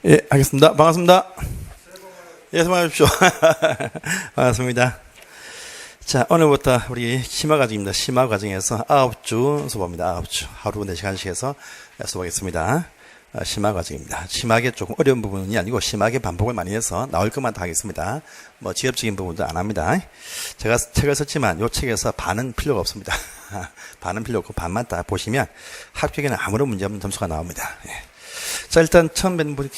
예, 알겠습니다. 반갑습니다. 예, 수고하십시오. 반갑습니다. 자, 오늘부터 우리 심화 과정입니다. 심화 과정에서 9주 수업입니다. 9주. 하루 4시간씩 해서 수업하겠습니다. 심화 과정입니다. 심하게 조금 어려운 부분이 아니고 심하게 반복을 많이 해서 나올 것만 다 하겠습니다. 뭐 지엽적인 부분도 안 합니다. 제가 책을 썼지만 이 책에서 반은 필요가 없습니다. 반은 필요 없고 반만 딱 보시면 합격에는 아무런 문제 없는 점수가 나옵니다. 예. 자, 일단 처음 뵙는 분이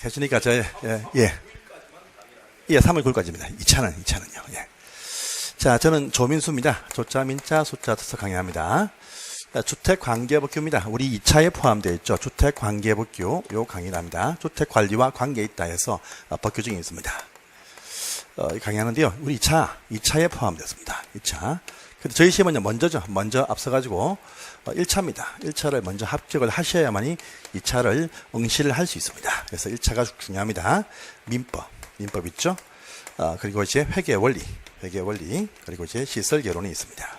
계시니까 저 3월 9일까지입니다. 2차는요. 예. 자, 저는 조민수입니다. 조자, 민자, 숫자, 터서 강의합니다. 주택관계법규입니다. 우리 2차에 포함되어 있죠. 주택관계법규, 요 강의랍니다. 주택관리와 관계에 있다 해서 법규 중에 있습니다. 강의하는데요. 우리 2차에 포함되었습니다. 2차. 근데 저희 시험은요, 먼저 앞서가지고 1차입니다. 1차를 먼저 합격을 하셔야만이 2차를 응시를 할 수 있습니다. 그래서 1차가 중요합니다. 민법 있죠. 그리고 이제 회계 원리, 그리고 이제 시설 개론이 있습니다.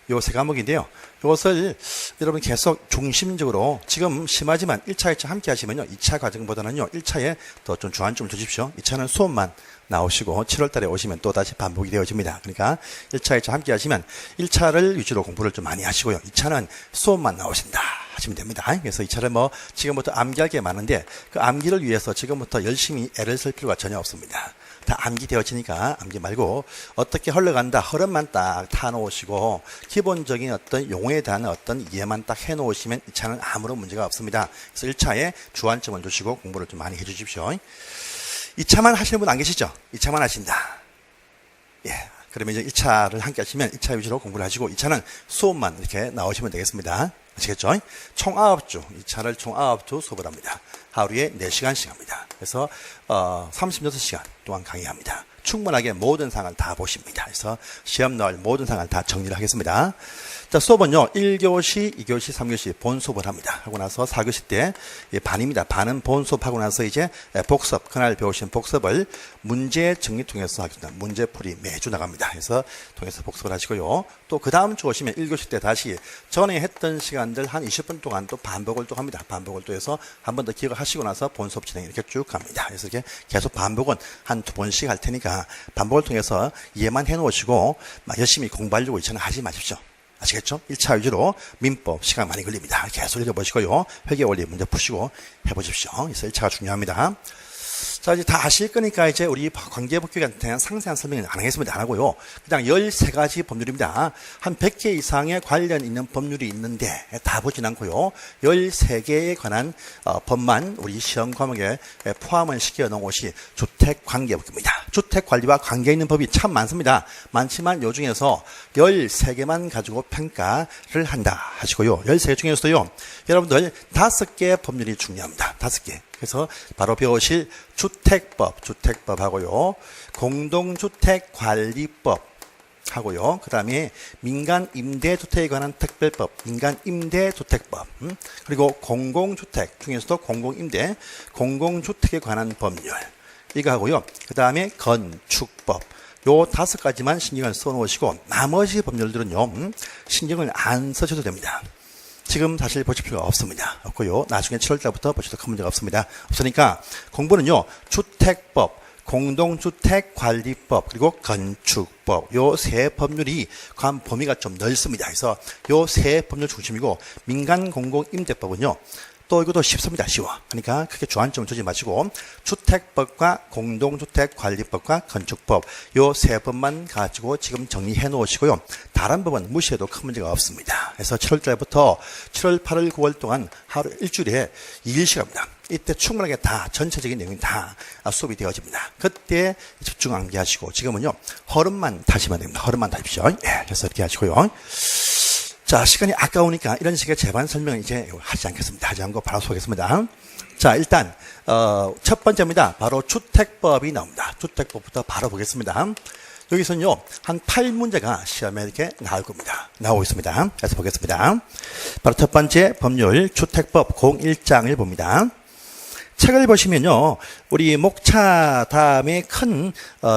요 세 과목인데요. 이것을 여러분 계속 중심적으로 지금 심하지만 1차, 2차 함께 하시면요. 2차 과정보다는요. 1차에 더 좀 주안점을 주십시오. 2차는 수업만 나오시고 7월 달에 오시면 또 다시 반복이 되어집니다. 그러니까 1차, 2차 함께 하시면 1차를 위주로 공부를 좀 많이 하시고요. 2차는 수업만 나오신다 하시면 됩니다. 그래서 2차를 뭐 지금부터 암기할 게 많은데 그 암기를 위해서 지금부터 열심히 애를 쓸 필요가 전혀 없습니다. 다 암기되어지니까 암기 말고 어떻게 흘러간다 흐름만 딱 타놓으시고 기본적인 어떤 용어에 대한 어떤 이해만 딱 해놓으시면 2차는 아무런 문제가 없습니다. 그래서 1차에 주안점을 두시고 공부를 좀 많이 해주십시오. 2차만 하시는 분 안 계시죠? 2차만 하신다. 예. 그러면 이제 1차를 함께 하시면 1차 위주로 공부를 하시고 2차는 수업만 이렇게 나오시면 되겠습니다. 아시겠죠? 총 9주, 2차를 총 9주 수업을 합니다. 하루에 4시간씩 합니다. 그래서 36시간 동안 강의합니다. 충분하게 모든 상을 다 보십니다. 그래서 시험 나올 모든 상을 다 정리를 하겠습니다. 자, 수업은요, 1교시, 2교시, 3교시 본 수업을 합니다. 하고 나서 4교시 때 반입니다. 반은 본 수업하고 나서 이제 복습, 그날 배우신 복습을 문제 정리 통해서 하겠습니다. 문제풀이 매주 나갑니다. 그래서 통해서 복습을 하시고요. 또 그 다음 주 오시면 1교시 때 다시 전에 했던 시간들 한 20분 동안 또 반복을 또 합니다. 반복을 또 해서 한 번 더 기억을 하시고 나서 본 수업 진행 이렇게 쭉 갑니다. 그래서 이렇게 계속 반복은 한 2번씩 할 테니까 반복을 통해서 이해만 해놓으시고 열심히 공부하려고 2차는 하지 마십시오. 아시겠죠? 1차 위주로 민법 시간 많이 걸립니다. 계속 읽어보시고요. 회계 원리 문제 푸시고 해보십시오. 그래서 1차가 중요합니다. 자, 이제 다 아실 거니까 이제 우리 관계법규에 대한 상세한 설명은 안 하겠습니다. 안 하고요. 그냥 13가지 법률입니다. 한 100개 이상의 관련 있는 법률이 있는데 다 보진 않고요. 13개에 관한 법만 우리 시험 과목에 포함을 시켜 놓은 것이 주택관계법규입니다. 주택관리와 관계 있는 법이 참 많습니다. 많지만 요 중에서 13개만 가지고 평가를 한다 하시고요. 13개 중에서도요. 여러분들 5개 법률이 중요합니다. 5개. 그래서 바로 배우실 주택법하고요. 공동주택관리법 하고요. 그 다음에 민간임대주택에 관한 특별법, 민간임대주택법, 그리고 공공주택 중에서도 공공주택에 관한 법률 이거 하고요. 그 다음에 건축법 요 5가지만 신경을 써놓으시고 나머지 법률들은요. 신경을 안 써셔도 됩니다. 지금 사실 보실 필요가 없습니다. 없고요. 나중에 7월달부터 보셔도 큰 문제가 없습니다. 없으니까 공부는요. 주택법, 공동주택관리법, 그리고 건축법 요 세 법률이 관 범위가 좀 넓습니다. 그래서 요 세 법률 중심이고 민간공공임대법은요. 또 이것도 쉽습니다. 쉬워. 그러니까 크게 주안점을 두지 마시고 주택법과 공동주택관리법과 건축법 요 세 법만 가지고 지금 정리해 놓으시고요. 다른 법은 무시해도 큰 문제가 없습니다. 그래서 7월 달부터 7월, 8월, 9월 동안 하루 일주일에 2일씩 합니다. 이때 충분하게 다 전체적인 내용이 다 수업이 되어집니다. 그때 집중 암기하시고 지금은요. 흐름만 타시면 됩니다. 흐름만 타십시오. 예, 그래서 이렇게 하시고요. 자, 시간이 아까우니까 이런 식의 재반 설명을 이제 하지 않겠습니다. 하지 않고 바로 소개하겠습니다. 자, 일단 첫 번째입니다. 바로 주택법이 나옵니다. 주택법부터 바로 보겠습니다. 여기서는요. 한 8문제가 시험에 이렇게 나올 겁니다. 나오고 있습니다. 그래서 보겠습니다. 바로 첫 번째 법률 주택법 01장을 봅니다. 책을 보시면요, 우리 목차 다음에 큰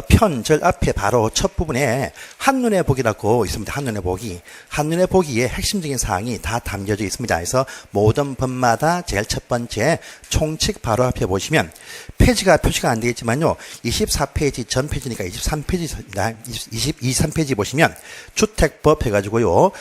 편절 앞에 바로 첫 부분에 한눈에 보기라고 있습니다. 한눈에 보기. 한눈에 보기에 핵심적인 사항이 다 담겨져 있습니다. 그래서 모든 법마다 제일 첫 번째 총칙 바로 앞에 보시면 페이지가 표시가 안 되어 있지만요, 24페이지 전 페이지니까 23페이지입니다. 23페이지 보시면 주택법 해가지고요,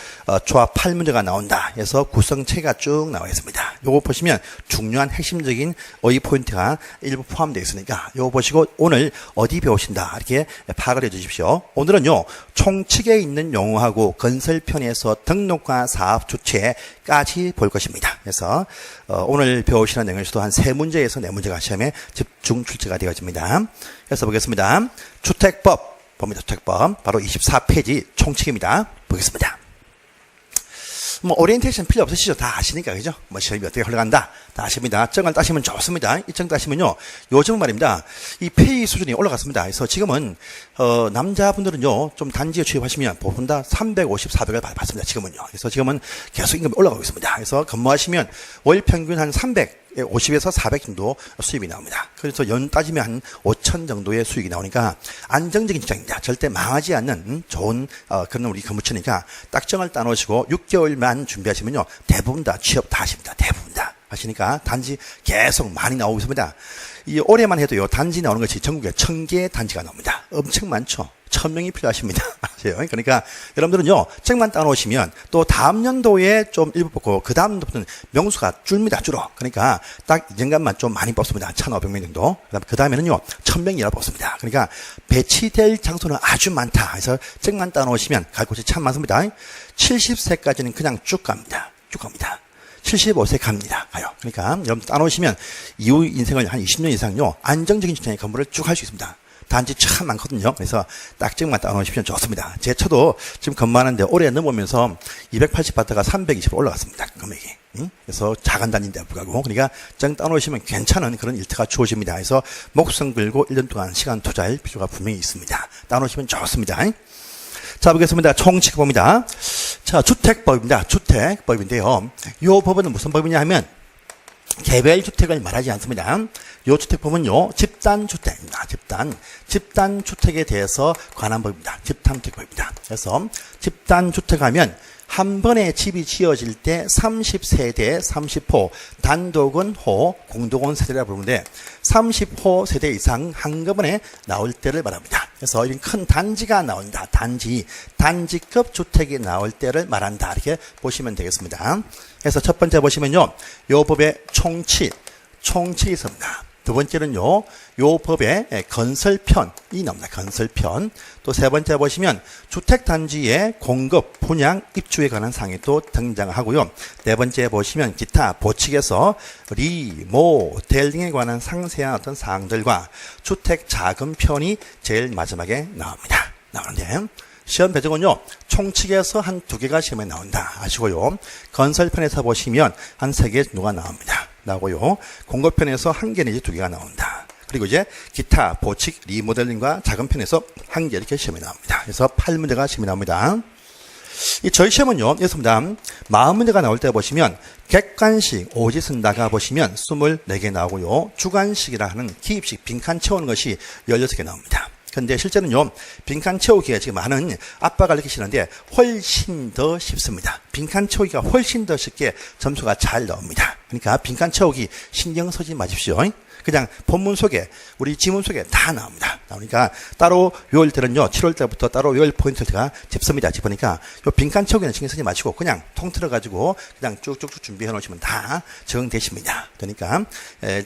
조합 8문제가 나온다. 그래서 구성체가 쭉 나와 있습니다. 요거 보시면 중요한 핵심적인 어휘 포인트가 일부 포함되어 있으니까 요거 보시고 오늘 어디 배우신다 이렇게 파악을 해 주십시오. 오늘은요, 총칙에 있는 용어하고 건설편에서 등록과 사업 주체까지 볼 것입니다. 그래서 오늘 배우시는 내용에서도 한 3문제에서 4문제가 시험에 집중 출제가 되어집니다. 그래서 보겠습니다. 주택법 봅니다. 주택법 바로 24페이지 총칙입니다. 보겠습니다. 뭐 오리엔테이션 필요 없으시죠? 다 아시니까, 그죠? 뭐 시험이 어떻게 흘러간다 다 아십니다. 정을 따시면 좋습니다. 이 정 따시면요, 요즘은 말입니다, 이 페이 수준이 올라갔습니다. 그래서 지금은 남자분들은요, 좀 단지에 취업하시면 보통 다 350, 400을 받습니다. 지금은요. 그래서 지금은 계속 임금이 올라가고 있습니다. 그래서 근무하시면 월 평균 한 350에서 400 정도 수입이 나옵니다. 그래서 연 따지면 한 5천 정도의 수익이 나오니까 안정적인 직장입니다. 절대 망하지 않는 좋은 그런 우리 근무처니까 딱 정을 따놓으시고 6개월만 준비하시면요, 대부분 다 취업 다 하십니다. 대부분 다 하시니까 단지 계속 많이 나오고 있습니다. 이 올해만 해도요, 단지 나오는 것이 전국에 1000개의 단지가 나옵니다. 엄청 많죠. 1000명이 필요하십니다. 아세요? 그러니까 여러분들은요, 책만 따놓으시면 또 다음 연도에 좀 일부 뽑고 그 다음 연도부터는 명수가 줄입니다. 줄어. 그러니까 딱 이년간만 좀 많이 뽑습니다. 1500명 정도. 그 다음에는요, 1000명이라 뽑습니다. 그러니까 배치될 장소는 아주 많다. 그래서 책만 따놓으시면 갈 곳이 참 많습니다. 70세까지는 그냥 쭉 갑니다. 쭉 갑니다. 75세 갑니다. 가요. 그러니까 여러분 따놓으시면 이후 인생을 한 20년 이상요, 안정적인 직장의 근무를 쭉 할 수 있습니다. 단지 참 많거든요. 그래서 딱정만 따놓으시면 좋습니다. 제 처도 지금 근무하는데 올해 넘으면서 280 받다가 320으로 올라갔습니다. 금액이. 그래서 작은 단지인데 불구하고. 그러니까 정 따놓으시면 괜찮은 그런 일터가 주어집니다. 그래서 목숨 걸고 1년 동안 시간 투자할 필요가 분명히 있습니다. 따놓으시면 좋습니다. 자, 보겠습니다. 총칙 봅니다. 자, 주택법입니다. 주택법인데요, 요 법은 무슨 법이냐 하면 개별 주택을 말하지 않습니다. 요 주택법은요, 집단주택입니다. 집단주택에 대해서 관한 법입니다. 집단주택법입니다. 그래서 집단주택하면 한 번에 집이 지어질 때 30세대 30호, 단독은 호, 공동은 세대라 부르는데 30호 세대 이상 한꺼번에 나올 때를 말합니다. 그래서 이런 큰 단지가 나온다. 단지급 주택이 나올 때를 말한다. 이렇게 보시면 되겠습니다. 그래서 첫 번째 보시면요, 요 법의 총칙이 있습니다. 두 번째는요, 요 법의 건설편이 나옵니다. 건설편. 또 세 번째 보시면 주택단지의 공급, 분양, 입주에 관한 사항이 또 등장하고요. 네 번째 보시면 기타 보칙에서 리모델 등에 관한 상세한 어떤 사항들과 주택자금편이 제일 마지막에 나옵니다. 나오는데 시험 배정은요, 총칙에서 한 2개가 시험에 나온다 아시고요. 건설편에서 보시면 한 3개 정도가 나오고요. 공급편에서 1개 내지 2개가 나온다. 그리고 이제 기타, 보칙, 리모델링과 자금편에서 1개 이렇게 시험에 나옵니다. 그래서 8문제가 시험에 나옵니다. 이 저희 시험은요, 이렇습니다. 40문제가 나올 때 보시면 객관식, 오지 쓴다가 보시면 24개 나오고요. 주관식이라 하는 기입식, 빈칸 채우는 것이 16개 나옵니다. 근데 실제는요, 빈칸 채우기에 지금 많은 압박을 느끼시는데 훨씬 더 쉽습니다. 빈칸 채우기가 훨씬 더 쉽게 점수가 잘 나옵니다. 그러니까 빈칸 채우기 신경 쓰지 마십시오. 그냥 본문 속에, 우리 지문 속에 다 나옵니다. 나오니까 따로 요일 때는요, 7월 때부터 따로 요일 포인트를 제가 짚습니다. 짚으니까 요 빈칸 채우기는 신경 쓰지 마시고 그냥 통틀어 가지고 그냥 쭉쭉쭉 준비해 놓으시면 다 적응되십니다. 그러니까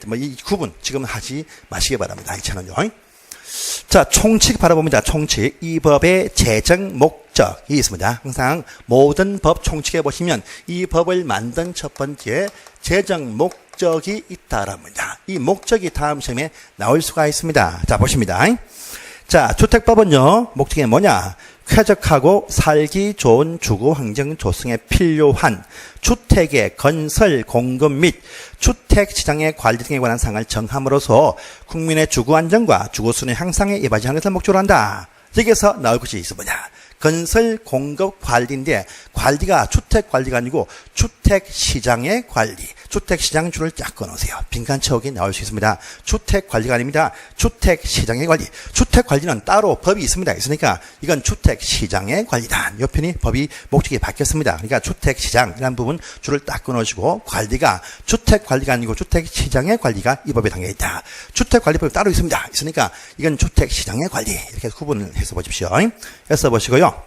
뭐 이 구분 지금 하지 마시기 바랍니다. 이 차는요. 자, 총칙 바라봅니다. 총칙. 이 법의 제정 목적이 있습니다. 항상 모든 법 총칙에 보시면 이 법을 만든 첫 번째 제정 목적이 있다랍니다. 이 목적이 다음 시험에 나올 수가 있습니다. 자, 보십니다. 자, 주택법은요, 목적이 뭐냐? 쾌적하고 살기 좋은 주거 환경 조성에 필요한 주택의 건설, 공급 및 주택 시장의 관리 등에 관한 사항을 정함으로써 국민의 주거 안정과 주거 수준의 향상에 이바지하는 것을 목적으로 한다. 여기에서 나올 것이 있어 뭐냐? 건설, 공급, 관리인데 관리가 주택 관리가 아니고 주택 주택시장의 관리, 주택시장 줄을 쫙 끊으세요. 빈칸 채우기 나올 수 있습니다. 주택관리가 아닙니다. 주택시장의 관리. 주택관리는 따로 법이 있습니다. 있으니까 이건 주택시장의 관리다. 이 편이 법이 목적이 바뀌었습니다. 그러니까 주택시장이라는 부분 줄을 딱 끊어주고 관리가 주택관리가 아니고 주택시장의 관리가 이 법에 담겨있다. 주택관리법이 따로 있습니다. 있으니까 이건 주택시장의 관리. 이렇게 구분을 해서 보십시오. 해서 보시고요.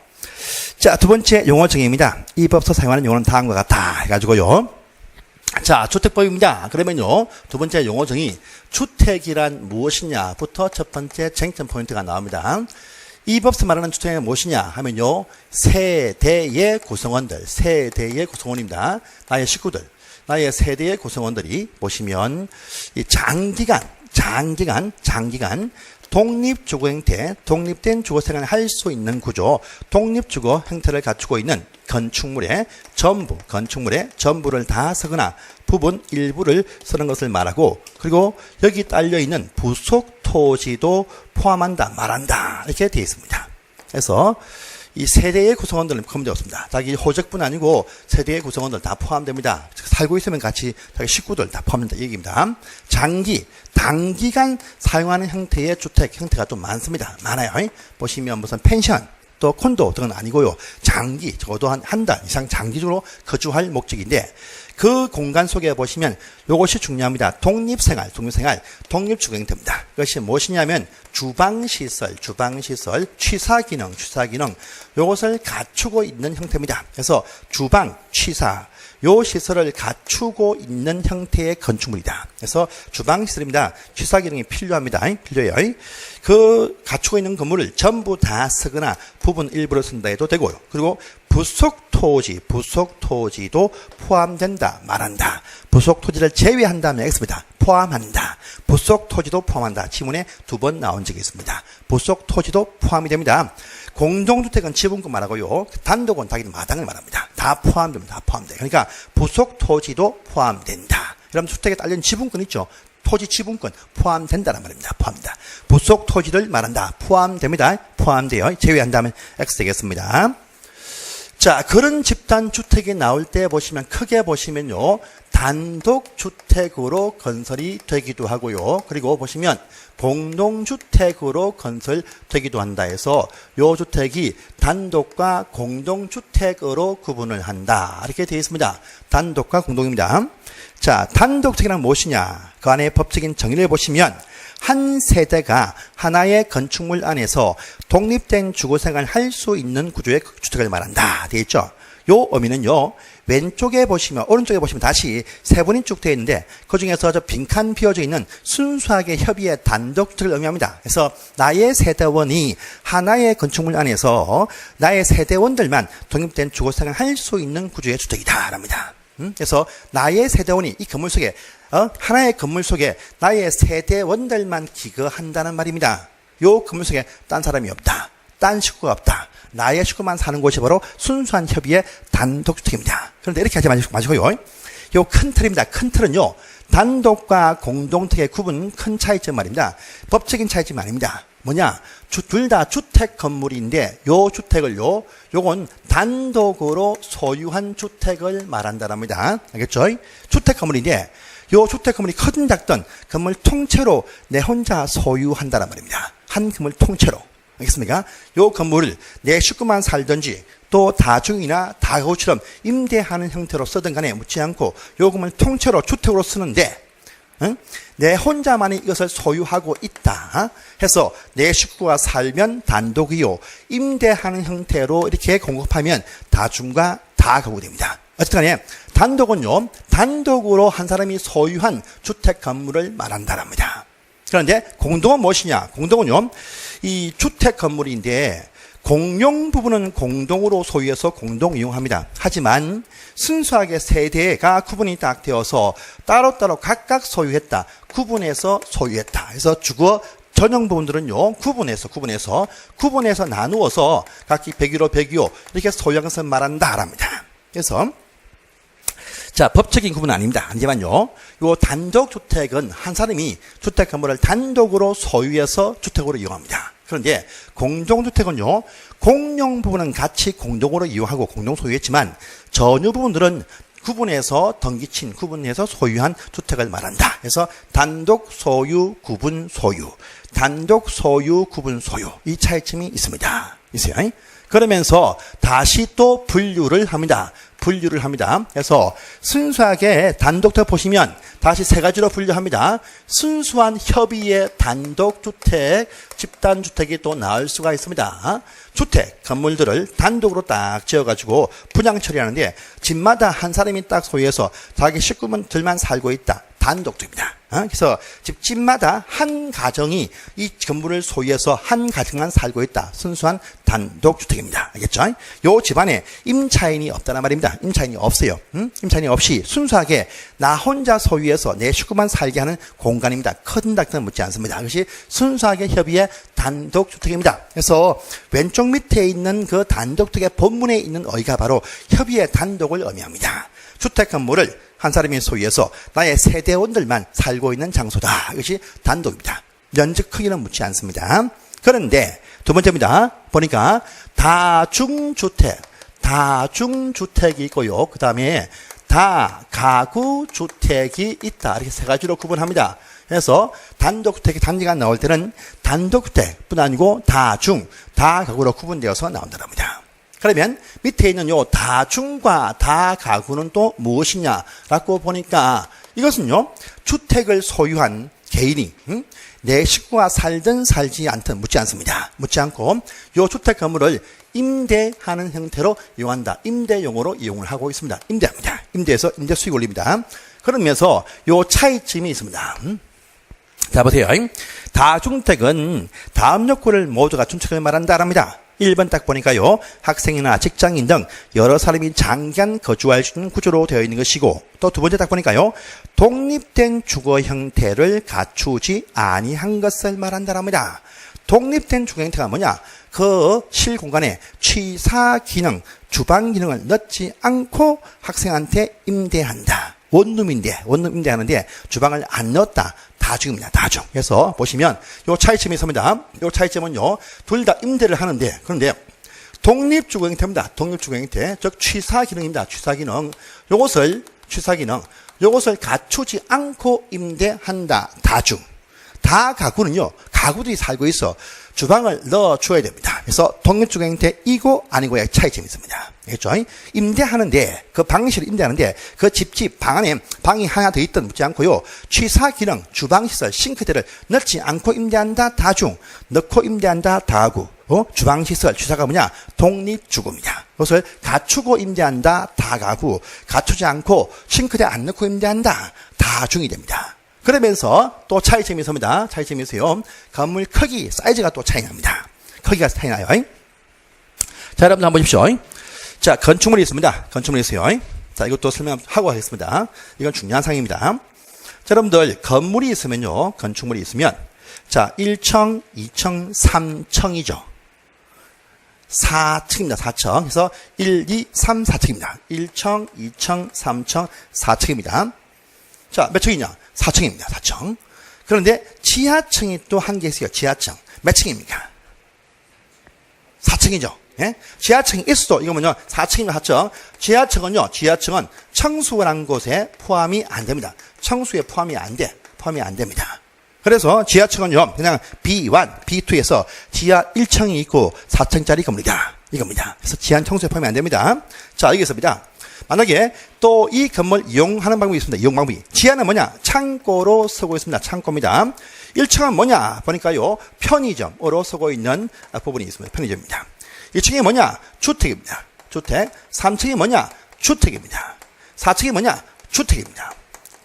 자, 두 번째 용어 정의입니다. 이 법서 사용하는 용어는 다음과 같다 해가지고요. 자, 주택법입니다. 그러면요, 두 번째 용어 정의, 주택이란 무엇이냐부터 첫 번째 쟁점 포인트가 나옵니다. 이 법서 말하는 주택이 무엇이냐 하면요, 세대의 구성원들, 세대의 구성원입니다. 나의 식구들, 나의 세대의 구성원들이 보시면 이 장기간 독립주거 형태, 독립된 주거 생활을 할 수 있는 구조, 독립주거 형태를 갖추고 있는 건축물의 전부를 다 쓰거나 부분 일부를 쓰는 것을 말하고, 그리고 여기 딸려있는 부속 토지도 포함한다, 말한다, 이렇게 되어 있습니다. 그래서 이 세대의 구성원들은 포함되었습니다. 자기 호적뿐 아니고 세대의 구성원들 다 포함됩니다. 살고 있으면 같이 자기 식구들 다 포함된다, 이 얘기입니다. 단기간 사용하는 형태의 주택 형태가 좀 많습니다. 많아요. 보시면 무슨 펜션, 또 콘도 등은 아니고요. 적어도 한 달 이상 장기적으로 거주할 목적인데, 그 공간 속에 보시면 이것이 중요합니다. 독립생활, 독립주거 형태입니다. 이것이 무엇이냐면 주방시설, 취사기능, 이것을 갖추고 있는 형태입니다. 그래서 주방, 취사, 요 시설을 갖추고 있는 형태의 건축물이다. 그래서 주방시설입니다. 취사기능이 필요합니다. 필요해요. 그 갖추고 있는 건물을 전부 다 쓰거나 부분 일부를 쓴다 해도 되고요. 그리고 부속 토지도 포함된다, 말한다. 부속 토지를 제외한다면 X입니다. 포함한다. 부속 토지도 포함한다. 지문에 두 번 나온 적이 있습니다. 부속 토지도 포함이 됩니다. 공동주택은 지분권 말하고요. 단독은 자기 마당을 말합니다. 다 포함됩니다. 다 포함돼요. 그러니까 부속 토지도 포함된다. 여러분 주택에 딸린 지분권 있죠? 토지 지분권 포함된다는 말입니다. 포함된다. 부속 토지를 말한다. 포함됩니다. 포함돼요. 제외한다면 X 되겠습니다. 자, 그런 집단 주택이 나올 때 보시면, 크게 보시면요, 단독주택으로 건설이 되기도 하고요. 그리고 보시면 공동주택으로 건설되기도 한다 해서 요 주택이 단독과 공동주택으로 구분을 한다, 이렇게 되어 있습니다. 단독과 공동입니다. 자, 단독주택이란 무엇이냐? 그 안에 법적인 정의를 보시면 한 세대가 하나의 건축물 안에서 독립된 주거생활을 할 수 있는 구조의 주택을 말한다, 되어 있죠. 요 의미는요, 왼쪽에 보시면, 오른쪽에 보시면 다시 세 분이 쭉 되어 있는데, 그 중에서 저 빈칸 비어져 있는 순수하게 협의의 단독주택을 의미합니다. 그래서 나의 세대원이 하나의 건축물 안에서 나의 세대원들만 독립된 주거생활을 할 수 있는 구조의 주택이다, 랍니다. 그래서 나의 세대원이 이 건물 속에, 하나의 건물 속에 나의 세대원들만 기거한다는 말입니다. 요 건물 속에 딴 사람이 없다, 딴 식구가 없다, 나의 식구만 사는 곳이 바로 순수한 협의의 단독주택입니다. 그런데 이렇게 하지 마시고요. 요 큰 틀입니다. 큰 틀은요, 단독과 공동주택의 구분, 큰 차이점 말입니다. 법적인 차이점 아닙니다. 뭐냐? 둘 다 주택 건물인데, 요 주택을요, 요건 단독으로 소유한 주택을 말한다랍니다. 알겠죠? 주택 건물인데, 요 주택 건물이 크든 작든 건물 통째로 내 혼자 소유한다란 말입니다. 한 건물 통째로. 알겠습니까? 요 건물을 내 식구만 살든지 또 다중이나 다가구처럼 임대하는 형태로 쓰든 간에 묻지 않고 요 건물 통째로 주택으로 쓰는데, 내 혼자만이 이것을 소유하고 있다 해서 내 식구가 살면 단독이요, 임대하는 형태로 이렇게 공급하면 다중과 다가구 됩니다. 어쨌든 간에 단독은요, 단독으로 한 사람이 소유한 주택 건물을 말한다랍니다. 그런데 공동은 무엇이냐? 공동은요, 이 주택 건물인데 공용 부분은 공동으로 소유해서 공동 이용합니다. 하지만 순수하게 세대가 구분이 딱 되어서 따로따로 각각 소유했다, 구분해서 소유했다. 그래서 주거 전용 부분들은요, 구분해서 나누어서 각기 100여 이렇게 소유한 것을 말한다랍니다. 그래서 자, 법적인 구분은 아닙니다. 하지만요, 요 단독주택은 한 사람이 주택 건물을 단독으로 소유해서 주택으로 이용합니다. 그런데 공동주택은요, 공용 부분은 같이 공동으로 이용하고 공동 소유했지만 전유 부분들은 구분해서 등기친, 구분해서 소유한 주택을 말한다. 그래서 단독 소유, 구분 소유, 단독 소유, 구분 소유 이 차이점이 있습니다. 있어요. 그러면서 다시 또 분류를 합니다. 분류를 합니다. 그래서 순수하게 단독주택 보시면 다시 세 가지로 분류합니다. 순수한 협의의 단독주택, 집단주택이 또 나올 수가 있습니다. 주택, 건물들을 단독으로 딱 지어가지고 분양 처리하는데 집마다 한 사람이 딱 소유해서 자기 식구들만 살고 있다. 단독주택입니다. 그래서 집마다 한 가정이 이 건물을 소유해서 한 가정만 살고 있다. 순수한 단독주택입니다. 알겠죠? 요 집안에 임차인이 없다는 말입니다. 임차인이 없어요. 임차인이 없이 순수하게 나 혼자 소유해서 내 식구만 살게 하는 공간입니다. 큰 닥터는 묻지 않습니다. 그것이 순수하게 협의의 단독주택입니다. 그래서 왼쪽 밑에 있는 그 단독주택의 본문에 있는 어휘가 바로 협의의 단독을 의미합니다. 주택 건물을 한 사람이 소유해서 나의 세대원들만 살고 있는 장소다. 이것이 단독입니다. 면적 크기는 묻지 않습니다. 그런데 두 번째입니다. 보니까 다중주택이 있고요. 그 다음에 다가구주택이 있다. 이렇게 세 가지로 구분합니다. 그래서 단독주택이 단지가 나올 때는 단독주택뿐 아니고 다가구로 구분되어서 나온다는 겁니다. 그러면 밑에 있는 요 다중과 다가구는 또 무엇이냐라고 보니까 이것은요 주택을 소유한 개인이 내 식구가 살든 살지 않든 묻지 않습니다. 묻지 않고 요 주택 건물을 임대하는 형태로 이용한다. 임대용으로 이용을 하고 있습니다. 임대합니다. 임대해서 임대 수익 올립니다. 그러면서 요 차이점이 있습니다. 자 보세요. 다중주택은 다음 요건을 모두 갖춘 주택을 말한다랍니다. 1번 딱 보니까요. 학생이나 직장인 등 여러 사람이 장기간 거주할 수 있는 구조로 되어 있는 것이고 또 두 번째 딱 보니까요. 독립된 주거 형태를 갖추지 아니한 것을 말한다랍니다. 독립된 주거 형태가 뭐냐? 그 실공간에 취사 기능, 주방 기능을 넣지 않고 학생한테 임대한다. 원룸 임대하는데 주방을 안 넣었다. 다중입니다. 다중. 그래서 보시면 요 차이점이 있습니다. 요 차이점은요. 둘 다 임대를 하는데 그런데 독립주거 형태입니다. 독립주거 형태. 즉 취사 기능입니다. 취사 기능. 요것을 갖추지 않고 임대한다. 다중. 다가구는요. 가구들이 살고 있어. 주방을 넣어줘야 됩니다. 그래서 독립주거 형태이고 아니고의 차이점이 있습니다. 알겠죠? 임대하는데 그 방실을 임대하는데 그 집집 방 안에 방이 하나 더 있든 묻지 않고요. 취사 기능, 주방시설, 싱크대를 넣지 않고 임대한다. 다중. 넣고 임대한다. 다가구. 주방시설, 취사가 뭐냐? 독립주거입니다. 그것을 갖추고 임대한다. 다가구. 갖추지 않고 싱크대 안 넣고 임대한다. 다중이 됩니다. 그러면서 또 차이점이 있습니다. 차이점이 있어요. 건물 크기, 사이즈가 또 차이 납니다. 크기가 차이 나요. 자, 여러분들 한번 보십시오. 자, 건축물이 있습니다. 건축물이 있어요. 자, 이것도 설명하고 하겠습니다. 이건 중요한 사항입니다. 자, 여러분들 건물이 있으면요. 건축물이 있으면 자, 1층, 2층, 3층이죠. 4층입니다. 4층. 그래서 1, 2, 3, 4층입니다. 1층, 2층, 3층, 4층입니다. 자, 몇 층이냐? 4층입니다. 4층. 그런데 지하층이 또 한 개 있어요. 지하층. 몇 층입니까? 4층이죠. 예? 지하층이 있어도 이거 뭐냐? 4층이면 4층. 지하층은 청수라는 곳에 포함이 안 됩니다. 청수에 포함이 안 됩니다. 그래서 지하층은요. 그냥 B1, B2에서 지하 1층이 있고 4층짜리 건물이다. 이겁니다. 그래서 지하 청수에 포함이 안 됩니다. 자, 여기 있습니다. 만약에 또 이 건물 이용하는 방법이 있습니다. 이용 방법이. 지하는 뭐냐? 창고로 쓰고 있습니다. 창고입니다. 1층은 뭐냐? 보니까요. 편의점으로 쓰고 있는 부분이 있습니다. 편의점입니다. 2층이 뭐냐? 주택입니다. 주택. 3층이 뭐냐? 주택입니다. 4층이 뭐냐? 주택입니다.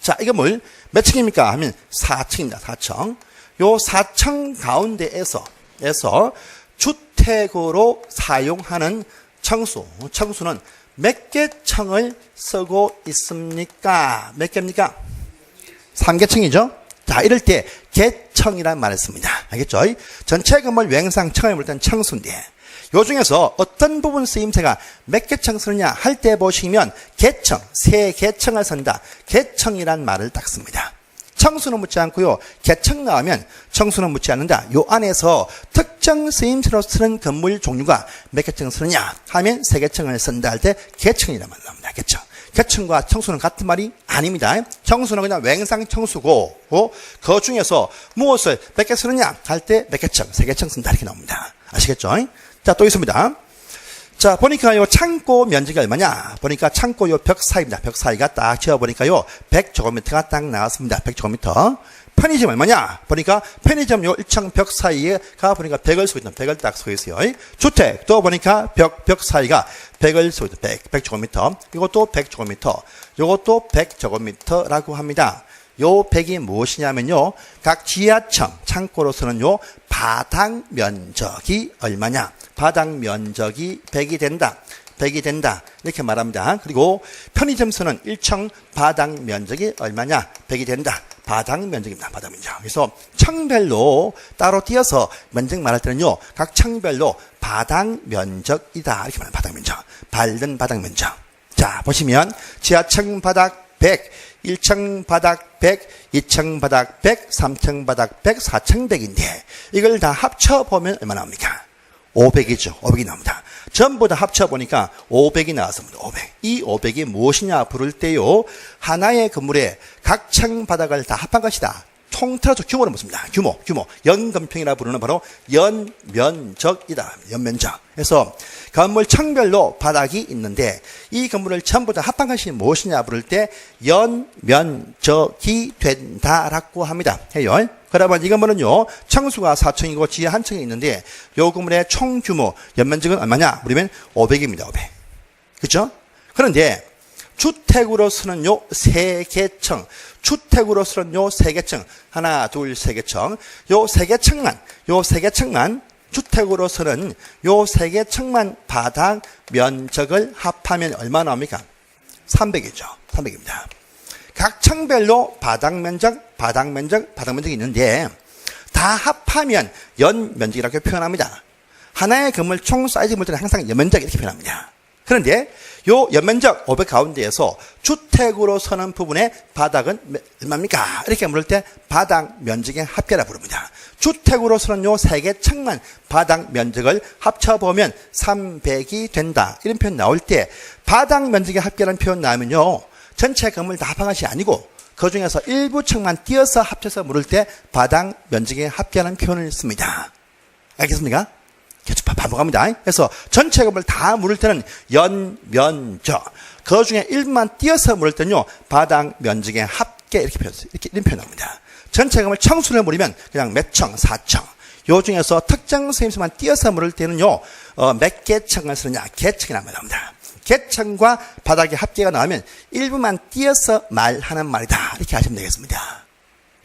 자, 이 건물 몇 층입니까? 하면 4층입니다. 4층. 요 4층 가운데에서 주택으로 사용하는 청수는 몇 개 층을 쓰고 있습니까? 몇 개입니까? 3개 층이죠? 자, 이럴 때 개층이라는 말을 씁니다. 알겠죠? 전체 건물 외형상 층을 볼 때는 청수인데 요 중에서 어떤 부분 쓰임새가 몇 개 층 쓰느냐 할 때 보시면 개층, 세 개층을 쓴다. 개층이란 말을 딱 씁니다. 청수는 묻지 않고요. 개층 나오면 청수는 묻지 않는다. 요 안에서 특정 쓰임새로 쓰는 건물 종류가 몇 개층 쓰느냐 하면 세 개층을 쓴다 할 때 개층이라는 말을 합니다. 개층. 개청과 청수는 같은 말이 아닙니다. 청수는 그냥 웽상 청수고, 그 중에서 무엇을 몇 개 쓰느냐 할 때 몇 개청, 세 개청 쓴다 이렇게 나옵니다. 아시겠죠? 자, 또 있습니다. 자, 보니까 요 창고 면적이 얼마냐? 보니까 창고 요 벽 사이입니다. 벽 사이가 딱 지어보니까요, 100제곱미터가 딱 나왔습니다. 100제곱미터. 편의점 얼마냐? 보니까 편의점 요 1층 벽 사이에가 보니까 100을 쓰고 있는 100을 딱 쓰고 있어요. 주택 또 보니까 벽 사이가 100을 쓰고 있는 100제곱미터. 이것도 100제곱미터. 이것도 100제곱미터라고 합니다. 요 100이 무엇이냐면요, 각 지하층 창고로 쓰는 요 바닥 면적이 얼마냐? 바닥 면적이 100이 된다. 100이 된다. 이렇게 말합니다. 그리고 편의점 쓰는 1층 바닥 면적이 얼마냐? 100이 된다. 바닥 면적입니다. 바닥 면적. 그래서 층별로 따로 띄어서 면적 말할 때는요, 각 층별로 바닥 면적이다. 이렇게 말합니다. 바닥 면적. 밟는 바닥 면적. 자, 보시면 지하층 바닥 100, 1층 바닥 100, 2층 바닥 100, 3층 바닥 100, 4층 100인데 이걸 다 합쳐보면 얼마 나옵니까? 500이죠. 500이 나옵니다. 전부 다 합쳐보니까 500이 나왔습니다. 500. 이 500이 무엇이냐 부를 때요, 하나의 건물에 각 층 바닥을 다 합한 것이다. 통틀어서 규모를 묻습니다. 규모. 연건평이라 부르는 바로 연면적이다. 연면적. 그래서 건물 층별로 바닥이 있는데 이 건물을 전부 다 합한 것이 무엇이냐 부를 때 연면적이 된다라고 합니다. 해요. 그러면 이 건물은요, 층수가 4층이고 지하 한 층이 있는데 이 건물의 총 규모 연면적은 얼마냐? 물으면 500입니다. 500. 그렇죠? 그런데 주택으로 쓰는 요 세 개층, 주택으로 쓰는 요 세 개층, 하나, 둘, 세 개층, 요 세 개층만 주택으로 쓰는 요 세 개층만 바닥 면적을 합하면 얼마 나옵니까? 300이죠. 300입니다. 각 층별로 바닥 면적이 있는데 다 합하면 연면적이라고 표현합니다. 하나의 건물 총 사이즈 물 때는 항상 연면적 이렇게 표현합니다. 그런데 요 연면적 500 가운데에서 주택으로 서는 부분의 바닥은 얼마입니까? 이렇게 물을 때 바닥 면적의 합계라 부릅니다. 주택으로 서는 요 세 개 층만 바닥 면적을 합쳐보면 300이 된다. 이런 표현 나올 때 바닥 면적의 합계라는 표현 나오면요, 전체 건물 다 합한 것이 아니고 그 중에서 일부 층만 띄어서 합쳐서 물을 때 바닥 면적의 합계라는 표현을 씁니다. 알겠습니까? 계속 반복합니다. 그래서 전체 건물 다 물을 때는 연면적, 그 중에 일부만 띄어서 물을 때는요, 바닥 면적의 합계 이렇게 표현합니다. 전체 건물 층수를 물으면 그냥 몇 층, 4층. 요 중에서 특정 세임수만 띄어서 물을 때는요, 몇 개 층을 쓰느냐, 개층이 나옵니다. 개층과 바닥의 합계가 나오면 일부만 띄어서 말하는 말이다. 이렇게 하시면 되겠습니다.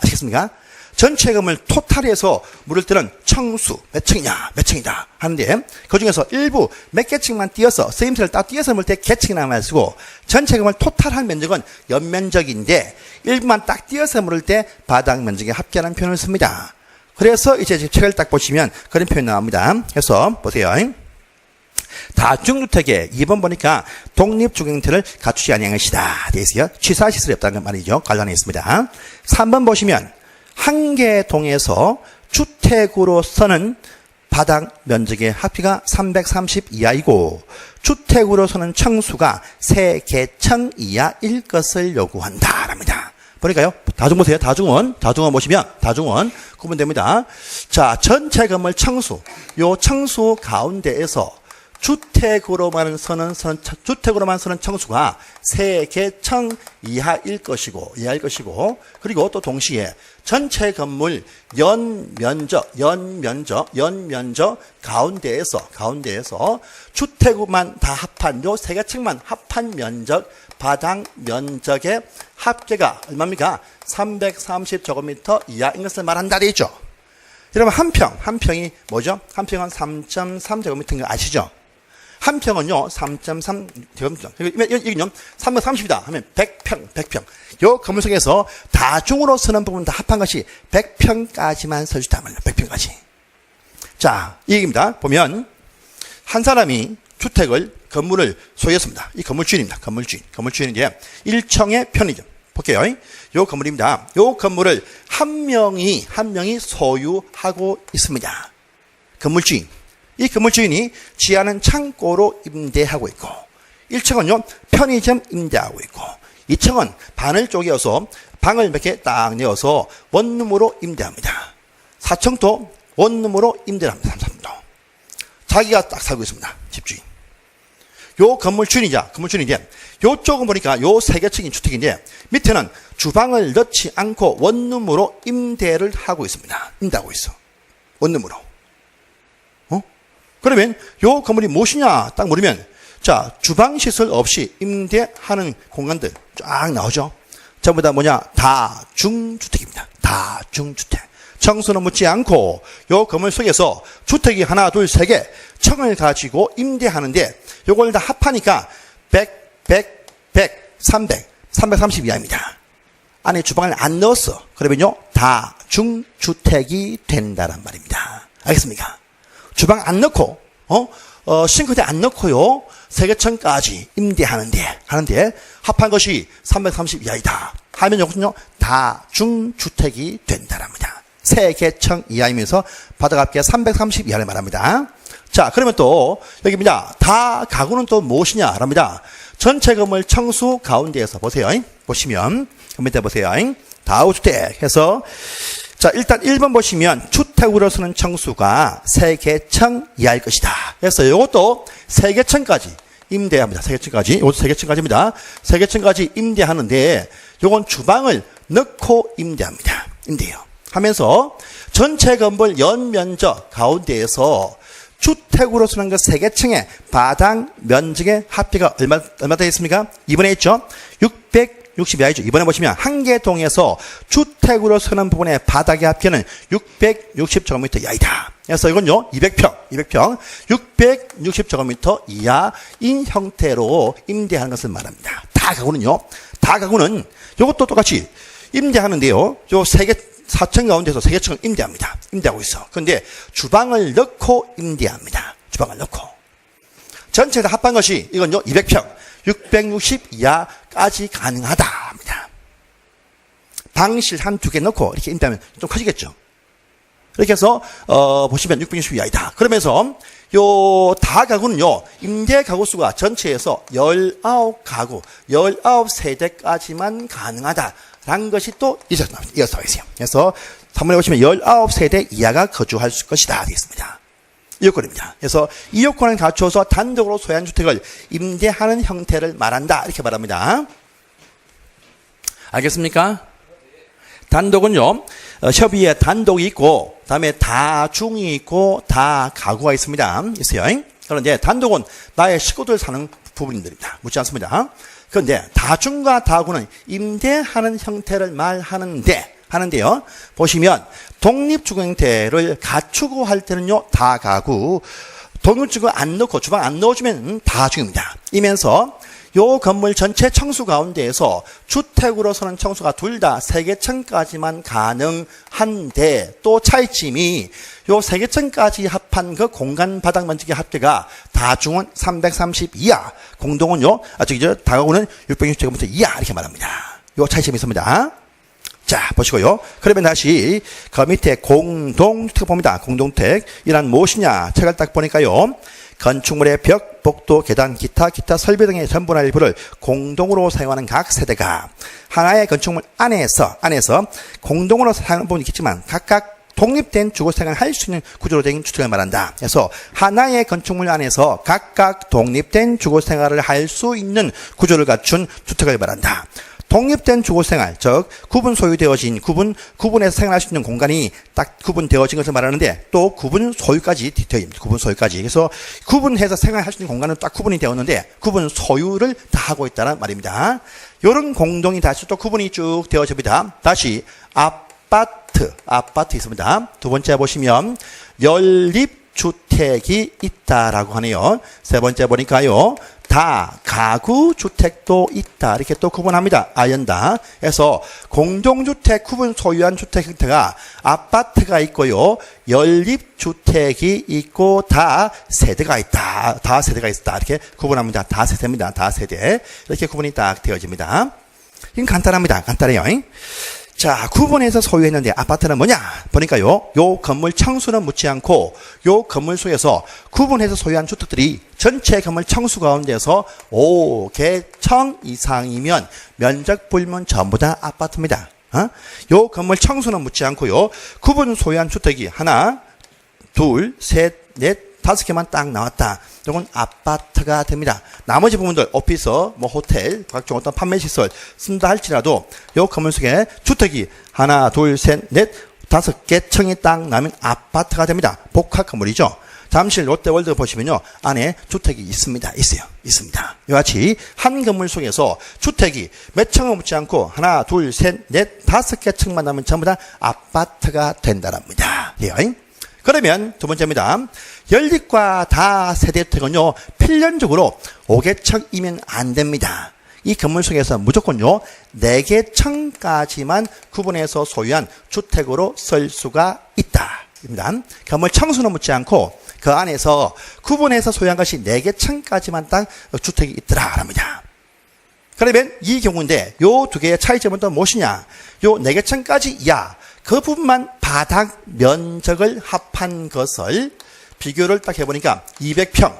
아시겠습니까? 전체 건물 토탈에서 물을 때는 층수 몇 층이냐, 몇 층이다 하는데 그 중에서 일부 몇 개 층만 띄어서 쓰임새를 딱 띄어서 물을 때 개층이라는 말을 쓰고, 전체 건물 토탈한 면적은 연면적인데 일부만 딱 띄어서 물을 때 바닥 면적의 합계라는 표현을 씁니다. 그래서 이제 책을 딱 보시면 그런 표현이 나옵니다. 그래서 보세요. 다중주택에 2번 보니까 독립주거 형태를 갖추지 아니한 것이다 되어 있어요. 취사시설이 없다는 말이죠. 관련해 있습니다. 3번 보시면 한 개 동에서 주택으로서는 바닥 면적의 합계가 330 이하이고 주택으로서는 층수가 3개층 이하일 것을 요구한다 랍니다. 보니까요, 다중 보세요. 다중원 보시면 다중원 구분됩니다. 자, 전체 건물 층수, 요 층수 가운데에서 주택으로만 서는 층수가 3개층 이하일 것이고, 그리고 또 동시에 전체 건물 연면적 가운데에서 주택만 다 합한 요 3개층만 합한 면적, 바닥 면적의 합계가 얼마입니까? 330제곱미터 이하인 것을 말한다 되어 있죠. 여러분, 한 평이 뭐죠? 한 평은 3.3제곱미터인 거 아시죠? 한 평은요, 3.3제곱미터. 이건요, 330이다 하면 100평. 요 건물 속에서 다중으로 쓰는 부분 다 합한 것이 100평까지만 써주다 말이에요. 100평까지. 자, 이 얘기입니다. 보면, 한 사람이 건물을 소유했습니다. 이 건물 주인입니다. 건물주인인데, 1층의 편의점. 볼게요. 요 건물입니다. 요 건물을 한 명이 소유하고 있습니다. 건물주인. 이 건물주인이 지하는 창고로 임대하고 있고, 1층은요, 편의점 임대하고 있고, 2층은 반을 쪼개어서 방을 몇 개 딱 내어서 원룸으로 임대합니다. 4층도 원룸으로 임대를 합니다. 3층도. 자기가 딱 살고 있습니다. 집주인. 요 건물 주인인데, 요쪽은 보니까 요 3개층인 주택인데, 밑에는 주방을 넣지 않고 원룸으로 임대를 하고 있습니다. 임대하고 있어. 원룸으로. 그러면 요 건물이 무엇이냐 딱 물으면, 자, 주방 시설 없이 임대하는 공간들 쫙 나오죠. 전부 다 뭐냐? 다중주택입니다. 다중주택. 청수는 묻지 않고 요 건물 속에서 주택이 하나, 둘, 세 개 층을 가지고 임대하는데 요걸 다 합하니까 330 이하입니다. 안에 주방을 안 넣었어. 그러면요, 다중주택이 된다란 말입니다. 알겠습니까? 주방 안 넣고, 싱크대 안 넣고요, 3개층까지 임대하는데, 합한 것이 330 이하이다. 하면 요것은요, 다중주택이 된다랍니다. 3개층 이하이면서 바닥합계 330 이하를 말합니다. 자, 그러면 또, 여기 뭐냐, 다가구는 또 무엇이냐, 랍니다. 전체 건물 청수 가운데에서 보세요. 보시면, 밑에 보세요. 다우주택 해서, 자, 일단 1번 보시면 주택으로서는 청수가 3개층 이하일 것이다. 그래서 이것도 3개층까지 임대합니다. 3개층까지. 이것도 3개층까지입니다. 3개층까지 임대하는데 요건 주방을 넣고 임대합니다. 임대해요. 하면서 전체 건물 연면적 가운데에서 주택으로서는 그 3개층의 바닥 면적의 합계가 얼마 되겠습니까? 이번에 있죠? 660 이하이죠. 이번에 보시면 한 개 동에서 주택으로 서는 부분의 바닥의 합계는 660제곱미터 이하이다. 그래서 이건요, 200평, 660제곱미터 이하인 형태로 임대하는 것을 말합니다. 다가구는 이것도 똑같이 임대하는데요. 요 4층 가운데서 3개층을 임대합니다. 임대하고 있어. 그런데 주방을 넣고 임대합니다. 주방을 넣고. 전체 다 합한 것이 이건요, 200평, 660 이하까지 가능하다 합니다. 방실 한 2개 넣고 이렇게 임대하면 좀 커지겠죠. 이렇게 해서 보시면 660 이하이다. 그러면서 요 다가구는요, 임대 가구 수가 전체에서 19가구, 19세대까지만 가능하다라는 것이 또 이어서 나와 있어요. 그래서 3번에 보시면 19세대 이하가 거주할 것이다 되겠습니다. 이 요건입니다. 그래서 이 요건을 갖춰서 단독으로 소유한 주택을 임대하는 형태를 말한다. 이렇게 말합니다. 알겠습니까? 단독은요, 협의에 단독이 있고, 다음에 다중이 있고, 다가구가 있습니다. 있어요. 그런데 단독은 나의 식구들 사는 부분들입니다. 묻지 않습니다. 그런데 다중과 다구는 임대하는 형태를 하는데요. 보시면 독립주거 형태를 갖추고 할 때는요, 다가구, 독립주거 안 넣고 주방 안 넣어주면 다중입니다. 이면서 요 건물 전체 청수 가운데에서 주택으로서는 청수가 둘 다 3개층까지만 가능한데, 또 차이점이 요 3개층까지 합한 그 공간 바닥 면적의 합계가 다중은 330 이하, 공동은요, 다가구는 660제곱미터 이하 이렇게 말합니다. 요 차이점이 있습니다. 자, 보시고요. 그러면 다시 그 밑에 공동주택 봅니다. 공동주택. 이란 무엇이냐? 책을 딱 보니까요. 건축물의 벽, 복도, 계단, 기타 설비 등의 전부나 일부를 공동으로 사용하는 각 세대가 하나의 건축물 안에서 공동으로 사용하는 부분이 있겠지만 각각 독립된 주거생활을 할 수 있는 구조로 된 주택을 말한다. 그래서 하나의 건축물 안에서 각각 독립된 주거생활을 할 수 있는 구조를 갖춘 주택을 말한다. 독립된 주거생활, 즉 구분 소유되어진 구분해서 생활할 수 있는 공간이 딱 구분되어진 것을 말하는데, 또 구분 소유까지 되어 있습니다. 구분 소유까지. 그래서 구분해서 생활할 수 있는 공간은 딱 구분이 되었는데 구분 소유를 다 하고 있다는 말입니다. 이런 공동이 다시 또 구분이 쭉 되어집니다. 다시 아파트 있습니다. 두 번째 보시면 연립주택이 있다라고 하네요. 세 번째 보니까요, 다가구 주택도 있다. 이렇게 또 구분합니다. 아연다. 그래서 공동주택 구분 소유한 주택 형태가 아파트가 있고요, 연립주택이 있고 다세대가 있다. 다세대가 있다. 이렇게 구분합니다. 다세대입니다. 다세대. 이렇게 구분이 딱 되어집니다. 이건 간단합니다. 간단해요. 자, 구분해서 소유했는데 아파트는 뭐냐? 보니까요, 요 건물 청수는 묻지 않고 요 건물 속에서 구분해서 소유한 주택들이 전체 건물 청수 가운데서 5개층 이상이면 면적 불문 전부 다 아파트입니다. 요 건물 청수는 묻지 않고요, 구분 소유한 주택이 하나, 둘, 셋, 넷, 5개만 딱 나왔다. 이건 아파트가 됩니다. 나머지 부분들 오피스, 뭐 호텔, 각종 어떤 판매시설 쓴다 할지라도 요 건물 속에 주택이 하나, 둘, 셋, 넷, 5개 층이 딱 나면 아파트가 됩니다. 복합 건물이죠. 잠실 롯데월드 보시면요, 안에 주택이 있습니다. 있습니다. 이와 같이 한 건물 속에서 주택이 몇 층을 묻지 않고 하나, 둘, 셋, 넷, 5개 층만 나면 전부 다 아파트가 된다랍니다. 그러면 두 번째입니다. 연립과 다세대주택은요, 필연적으로 5개층이면 안 됩니다. 이 건물 속에서 무조건요, 4개층까지만 구분해서 소유한 주택으로 쓸 수가 있다. 입니다. 건물 청수는 묻지 않고 그 안에서 구분해서 소유한 것이 4개층까지만 딱 주택이 있더라. 합니다. 그러면 이 경우인데, 요 두 개의 차이점은 또 무엇이냐? 요 4개층까지 이하, 그 부분만 바닥 면적을 합한 것을 비교를 딱 해보니까 200평,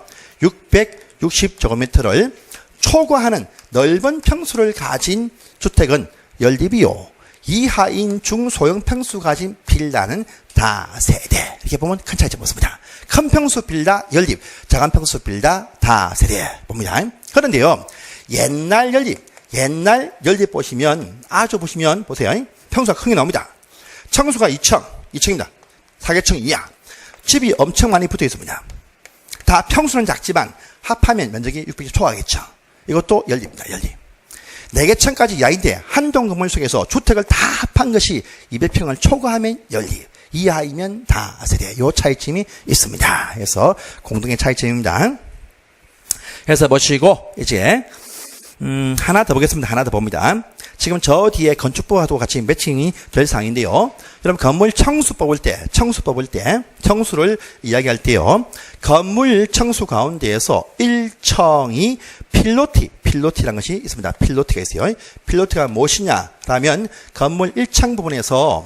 660제곱미터를 초과하는 넓은 평수를 가진 주택은 연립이요, 이하인 중소형 평수 가진 빌라는 다세대. 이렇게 보면 큰 차이점 없습니다. 큰 평수 빌라 연립, 작은 평수 빌라 다세대 봅니다. 그런데요, 옛날 연립 보시면, 보세요. 평수가 크게 나옵니다. 청수가 2층입니다. 4개층 이하. 집이 엄청 많이 붙어 있습니다. 다 평수는 작지만 합하면 면적이 600이 초과하겠죠. 이것도 연립입니다. 연립. 4개층까지 이하인데 한동 건물 속에서 주택을 다 합한 것이 200평을 초과하면 연립, 이하이면 다세대. 요 차이점이 있습니다. 그래서 공동의 차이점입니다. 그래서 보시고 이제 하나 더 보겠습니다. 하나 더 봅니다. 지금 저 뒤에 건축법하고 같이 매칭이 될 사항인데요. 여러분, 건물 청수 뽑을 때, 청수를 이야기할 때요, 건물 청수 가운데에서 1층이 필로티라는 것이 있습니다. 필로티가 있어요. 필로티가 무엇이냐라면, 건물 1층 부분에서요,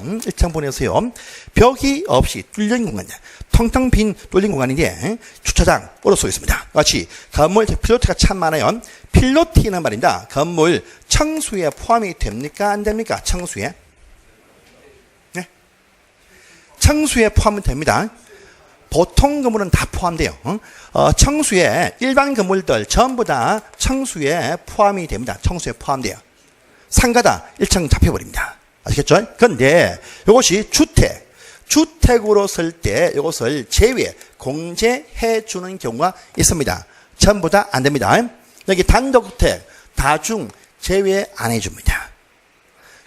벽이 없이 뚫린 공간, 텅텅 빈 뚫린 공간인데 주차장으로 써 있습니다. 같이 건물 필로티가 참 많아요. 필로티는 말입니다. 건물 청수에 포함이 됩니까? 안 됩니까? 청수에? 네? 청수에 포함은 됩니다. 보통 건물은 다 포함돼요. 청수에, 일반 건물들 전부 다 청수에 포함이 됩니다. 청수에 포함돼요. 상가다 1층 잡혀버립니다. 아시겠죠? 그런데 이것이 주택으로 쓸 때 이것을 공제해 주는 경우가 있습니다. 전부 다 안 됩니다. 여기 단독주택, 다중 제외 안 해줍니다.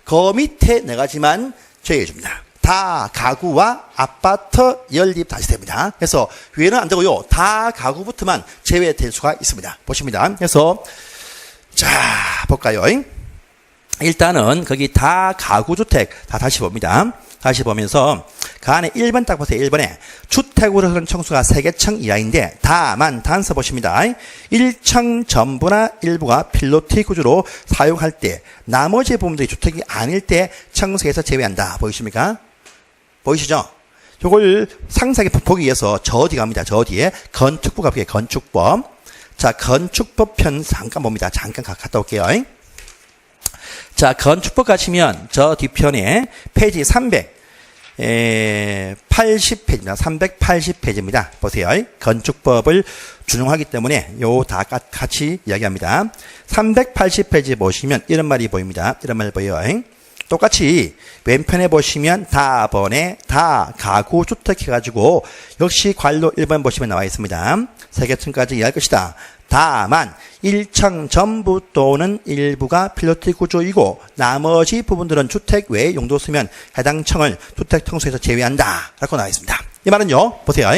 그 밑에 4가지만 제외해 줍니다. 다 가구와 아파트 연립 다시 됩니다. 그래서 위에는 안 되고요, 다 가구부터만 제외될 수가 있습니다. 보십니다. 그래서 자, 볼까요? 일단은 거기 다 가구주택 다 다시 봅니다. 다시 보면서 그 안에 1번 딱 보세요. 1번에 주택으로 쓰는 청수가 3개층 이하인데 다만 단서 보십니다. 1층 전부나 일부가 필로티 구조로 사용할 때 나머지 부분들이 주택이 아닐 때 청수에서 제외한다. 보이십니까? 보이시죠? 이걸 상세하게 보기 위해서 저 뒤 갑니다. 저 뒤에 건축법 가볼게요. 건축법. 자, 건축법 편 잠깐 봅니다. 잠깐 갔다 올게요. 자, 건축법 가시면 저 뒤편에 페이지 380페이지입니다. 380페이지입니다. 보세요. 건축법을 준용하기 때문에 요 다 같이 이야기합니다. 380페이지 보시면 이런 말이 보입니다. 이런 말 보여요. 똑같이 왼편에 보시면 다번에 다 가구 주택 해가지고 역시 관로 1번 보시면 나와 있습니다. 3개층까지 이해할 것이다. 다만 1층 전부 또는 일부가 필로티 구조이고 나머지 부분들은 주택 외의 용도 쓰면 해당 층을 주택 청수에서 제외한다 라고 나와 있습니다. 이 말은요, 보세요.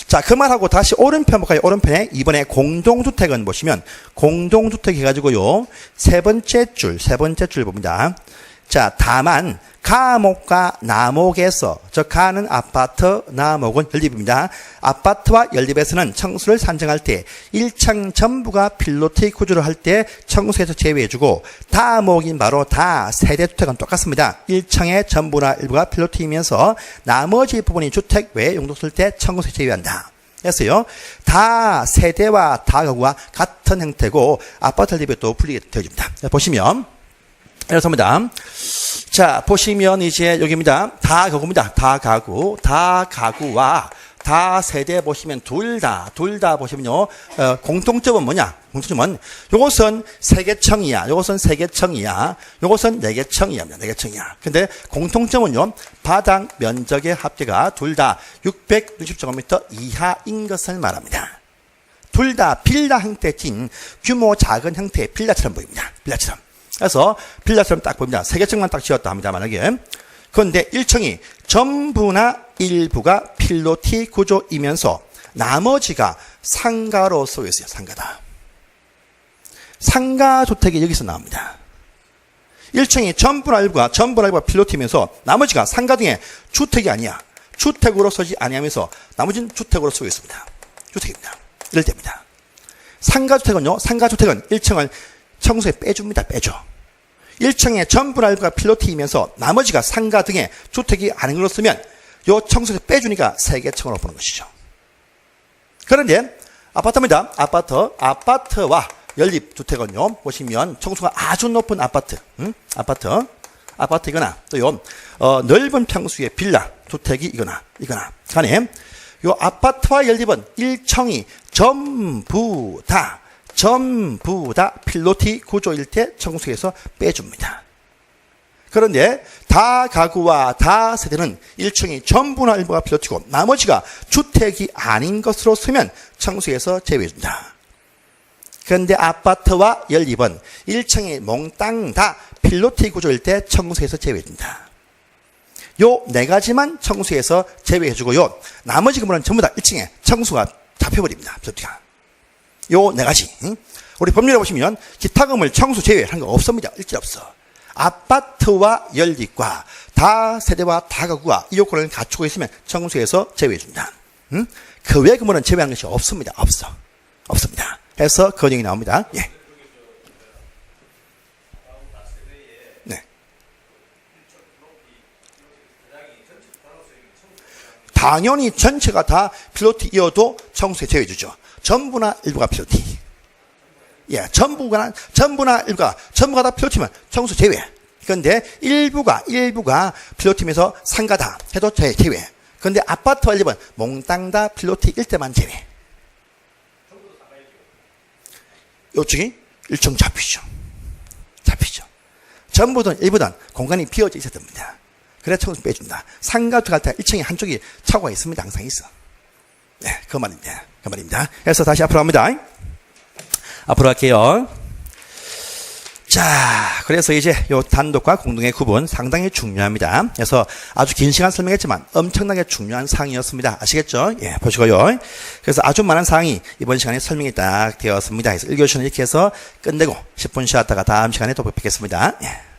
자, 그 말하고 다시 오른편 볼까요? 오른편에 이번에 공동주택은 보시면 공동주택 해가지고요, 세 번째 줄 봅니다. 자, 다만 가목과 나목에서, 저 가는 아파트, 나목은 연립입니다. 아파트와 연립에서는 청수를 산정할 때 1층 전부가 필로티 구조를 할 때 청수에서 제외해주고, 다목인 바로 다 세대주택은 똑같습니다. 1층의 전부나 일부가 필로티이면서 나머지 부분이 주택 외 용도 쓸 때 청수에서 제외한다. 했어요. 다 세대와 다 가구와 같은 형태고 아파트 연립에 또 분리가 되어집니다. 보시면 이렇습니다. 자, 보시면 이제 여기입니다. 다 가구입니다. 다 가구. 다 가구와 다 세대 보시면 둘 다 보시면요. 공통점은 뭐냐? 공통점은 요것은 3개층이야. 요것은 3개층이야. 요것은 4개층이야. 4개층이야. 근데 공통점은요. 바닥 면적의 합계가 둘 다 660제곱미터 이하인 것을 말합니다. 둘 다 빌라 형태진 규모 작은 형태의 빌라처럼 보입니다. 빌라처럼. 그래서 빌라처럼 딱 보입니다. 3개층만 딱 지었다 합니다. 만약에. 그런데 1층이 전부나 일부가 필로티 구조이면서 나머지가 상가로 쏘여 있어요. 상가다. 상가주택이 여기서 나옵니다. 1층이 전부나 일부가 필로티면서 나머지가 상가 등의 주택이 아니야. 주택으로 서지 아니하면서 나머지는 주택으로 쏘여 있습니다. 주택입니다. 이럴 때입니다. 상가주택은 1층을 청수에 빼줍니다. 빼줘. 1층에 전부나 일부가 필로티이면서 나머지가 상가 등의 주택이 아닌 걸로 쓰면 요 청수에서 빼주니까 3개층으로 보는 것이죠. 그런데 아파트입니다. 아파트와 연립주택은요. 보시면 청수가 아주 높은 아파트이거나 또 넓은 평수의 빌라 주택이 이거나 간에 요 아파트와 연립은 1층이 전부 다 필로티 구조일 때 청수에서 빼줍니다. 그런데 다 가구와 다 세대는 1층이 전부나 일부가 필로티고 나머지가 주택이 아닌 것으로 쓰면 청수에서 제외해준다. 그런데 아파트와 연립은 1층이 몽땅 다 필로티 구조일 때 청수에서 제외해준다. 요 4가지만 청수에서 제외해주고요. 나머지 건물은 전부 다 1층에 청수가 잡혀버립니다. 필로티가. 요 4가지. 우리 법률에 보시면 기타 건물 청수 제외한 거 없습니다. 일절 없어. 아파트와 연립과 다 세대와 다 가구가 이 요건을 갖추고 있으면 청수에서 제외해준다. 그 외 건물은 제외한 것이 없습니다. 없습니다. 해서 건영이 나옵니다. 예. 네. 당연히 전체가 다 필로티이어도 청수에 제외해주죠. 전부나 일부가 필로티. 예, 전부나 일부가 다 필로티면 청수 제외. 그런데 일부가 필로티면서 상가다 해도 제외. 그런데 아파트와 연립은 몽땅 다 필로티일 때만 제외. 요쪽이 1층 잡히죠. 전부든 일부든 공간이 비어져 있어야 됩니다. 그래야 청수 빼준다. 상가도 갈 때 1층에 한쪽이 차고가 있습니다. 항상 있어. 네, 그 말입니다. 그래서 다시 앞으로 갑니다. 앞으로 갈게요. 자, 그래서 이제 요 단독과 공동의 구분 상당히 중요합니다. 그래서 아주 긴 시간 설명했지만 엄청나게 중요한 사항이었습니다. 아시겠죠? 예, 보시고요. 그래서 아주 많은 사항이 이번 시간에 설명이 딱 되었습니다. 그래서 1교시는 이렇게 해서 끝내고 10분 쉬었다가 다음 시간에 또 뵙겠습니다. 예.